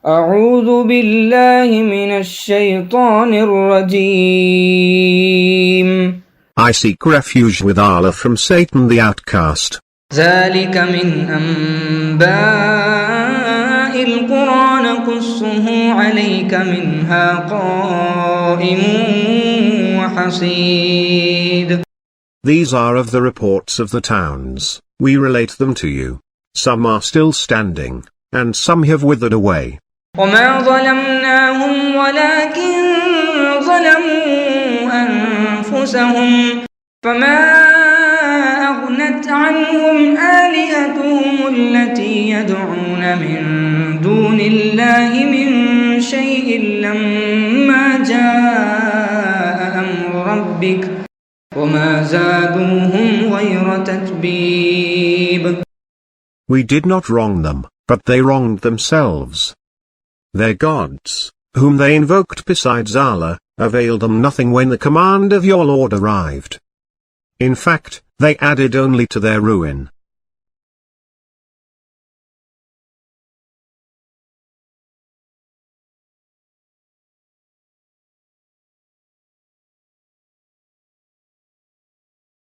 أعوذ بالله من الشيطان الرجيم. I seek refuge with Allah from Satan the outcast. ذلك من أنباء القرى نقصه عليك منها قائم وحصيد. These are of the reports of the towns, we relate them to you. Some are still standing, and some have withered away. وما ظلمناهم ولكن ظلموا أنفسهم فما أغنت عنهم آلهتهم التي يدعون من دون الله من شيء لما جاء أمر ربك وما زادوهم غير تتبيب. We did not wrong them, but they wronged themselves. Their gods, whom they invoked besides Allah, availed them nothing when the command of your Lord arrived. In fact, they added only to their ruin.